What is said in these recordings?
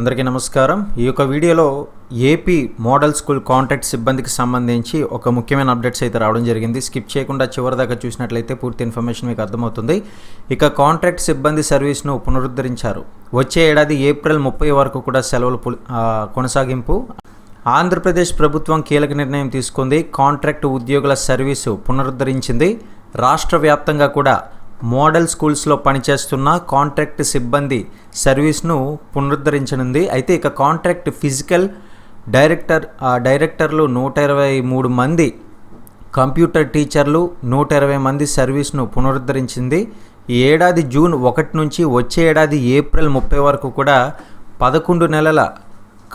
అందరికీ నమస్కారం. ఈ యొక్క వీడియోలో ఏపీ మోడల్ స్కూల్ కాంట్రాక్ట్ సిబ్బందికి సంబంధించి ఒక ముఖ్యమైన అప్డేట్స్ అయితే రావడం జరిగింది. స్కిప్ చేయకుండా చివరిదాకా చూసినట్లయితే పూర్తి ఇన్ఫర్మేషన్ మీకు అర్థమవుతుంది. ఇక కాంట్రాక్ట్ సిబ్బంది సర్వీస్ను పునరుద్ధరించారు. వచ్చే ఏడాది ఏప్రిల్ 30 వరకు కూడా సెలవులు కొనసాగింపు. ఆంధ్రప్రదేశ్ ప్రభుత్వం కీలక నిర్ణయం తీసుకుంది. కాంట్రాక్ట్ ఉద్యోగుల సర్వీసు పునరుద్ధరించింది. రాష్ట్ర వ్యాప్తంగా కూడా మోడల్ స్కూల్స్లో పనిచేస్తున్న కాంట్రాక్ట్ సిబ్బంది సర్వీస్ను పునరుద్ధరించనుంది. అయితే ఇక కాంట్రాక్ట్ ఫిజికల్ డైరెక్టర్లు 123 మంది, కంప్యూటర్ టీచర్లు 120 మంది సర్వీస్ను పునరుద్ధరించింది. ఈ ఏడాది జూన్ 1 నుంచి వచ్చే ఏడాది ఏప్రిల్ 30 వరకు కూడా 11 నెలల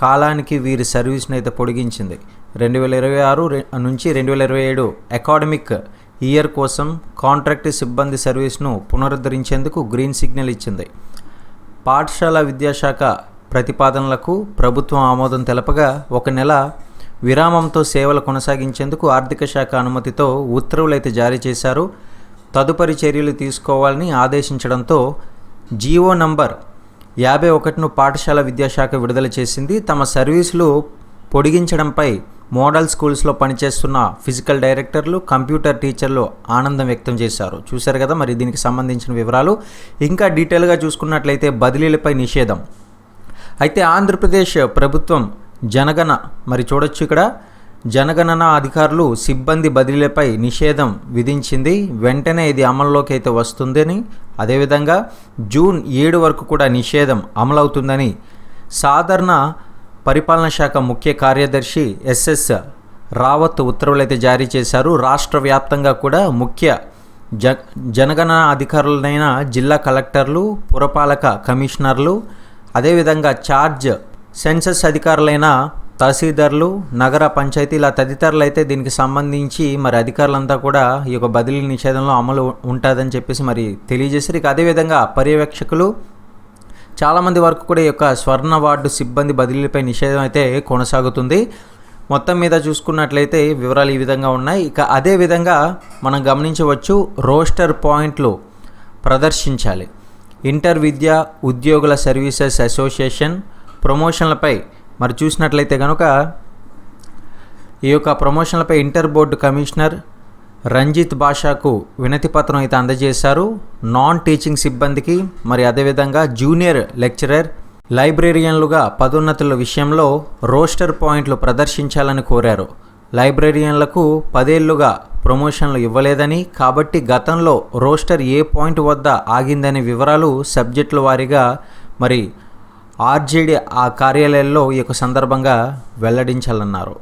కాలానికి వీరి సర్వీస్ను అయితే పొడిగించింది. 2026 నుంచి 2027 అకాడమిక్ ఇయర్ కోసం కాంట్రాక్ట్ సిబ్బంది సర్వీస్ను పునరుద్ధరించేందుకు గ్రీన్ సిగ్నల్ ఇచ్చింది. పాఠశాల విద్యాశాఖ ప్రతిపాదనలకు ప్రభుత్వం ఆమోదం తెలపగా 1 నెల విరామంతో సేవలు కొనసాగించేందుకు ఆర్థిక శాఖ అనుమతితో ఉత్తర్వులు అయితే జారీ చేశారు. తదుపరి చర్యలు తీసుకోవాలని ఆదేశించడంతో జీవో నంబర్ 51ను పాఠశాల విద్యాశాఖ విడుదల చేసింది. తమ సర్వీసులు పొడిగించడంపై మోడల్ స్కూల్స్లో పనిచేస్తున్న ఫిజికల్ డైరెక్టర్లు, కంప్యూటర్ టీచర్లు ఆనందం వ్యక్తం చేశారు. చూశారు కదా మరి దీనికి సంబంధించిన వివరాలు. ఇంకా డీటెయిల్గా చూసుకున్నట్లయితే బదిలీలపై నిషేధం. అయితే ఆంధ్రప్రదేశ్ ప్రభుత్వం చూడొచ్చు ఇక్కడ జనగణన అధికారులు సిబ్బంది బదిలీలపై నిషేధం విధించింది. వెంటనే ఇది అమల్లోకి అయితే వస్తుందని, అదేవిధంగా జూన్ 7 వరకు కూడా నిషేధం అమలవుతుందని సాధారణ పరిపాలనా శాఖ ముఖ్య కార్యదర్శి ఎస్ఎస్ రావత్ ఉత్తర్వులు అయితే జారీ చేశారు. రాష్ట్ర వ్యాప్తంగా కూడా ముఖ్య జనగణన అధికారులైన జిల్లా కలెక్టర్లు, పురపాలక కమిషనర్లు, అదేవిధంగా చార్జ్ సెన్సస్ అధికారులైన తహసీల్దార్లు, నగర పంచాయతీల తదితరులు అయితే దీనికి సంబంధించి అధికారులంతా కూడా ఈ యొక్క బదిలీ నిషేధంలో అమలు ఉంటుందని చెప్పేసి తెలియజేశారు. ఇక అదేవిధంగా పర్యవేక్షకులు చాలామంది వరకు కూడా ఈ యొక్క స్వర్ణ వార్డు సిబ్బంది బదిలీపై నిషేధం అయితే కొనసాగుతుంది. మొత్తం మీద చూసుకున్నట్లయితే వివరాలు ఈ విధంగా ఉన్నాయి. ఇక అదేవిధంగా మనం గమనించవచ్చు, రోస్టర్ పాయింట్లు ప్రదర్శించాలి. ఇంటర్ విద్యా ఉద్యోగుల సర్వీసెస్ అసోసియేషన్ ప్రమోషన్లపై చూసినట్లయితే కనుక ఈ యొక్క ప్రమోషన్లపై ఇంటర్ బోర్డు కమిషనర్ రంజిత్ బాషాకు వినతి పత్రం అయితే అందజేశారు. నాన్ టీచింగ్ సిబ్బందికి అదేవిధంగా జూనియర్ లెక్చరర్, లైబ్రేరియన్లుగా పదోన్నతుల విషయంలో రోస్టర్ పాయింట్లు ప్రదర్శించాలని కోరారు. లైబ్రేరియన్లకు 10 ఏళ్లుగా ప్రమోషన్లు ఇవ్వలేదని, కాబట్టి గతంలో రోస్టర్ ఏ పాయింట్ వద్ద ఆగిందనే వివరాలు సబ్జెక్టుల వారీగా ఆర్జేడీ ఆ కార్యాలయాల్లో ఈ యొక్క సందర్భంగా వెల్లడించాలన్నారు.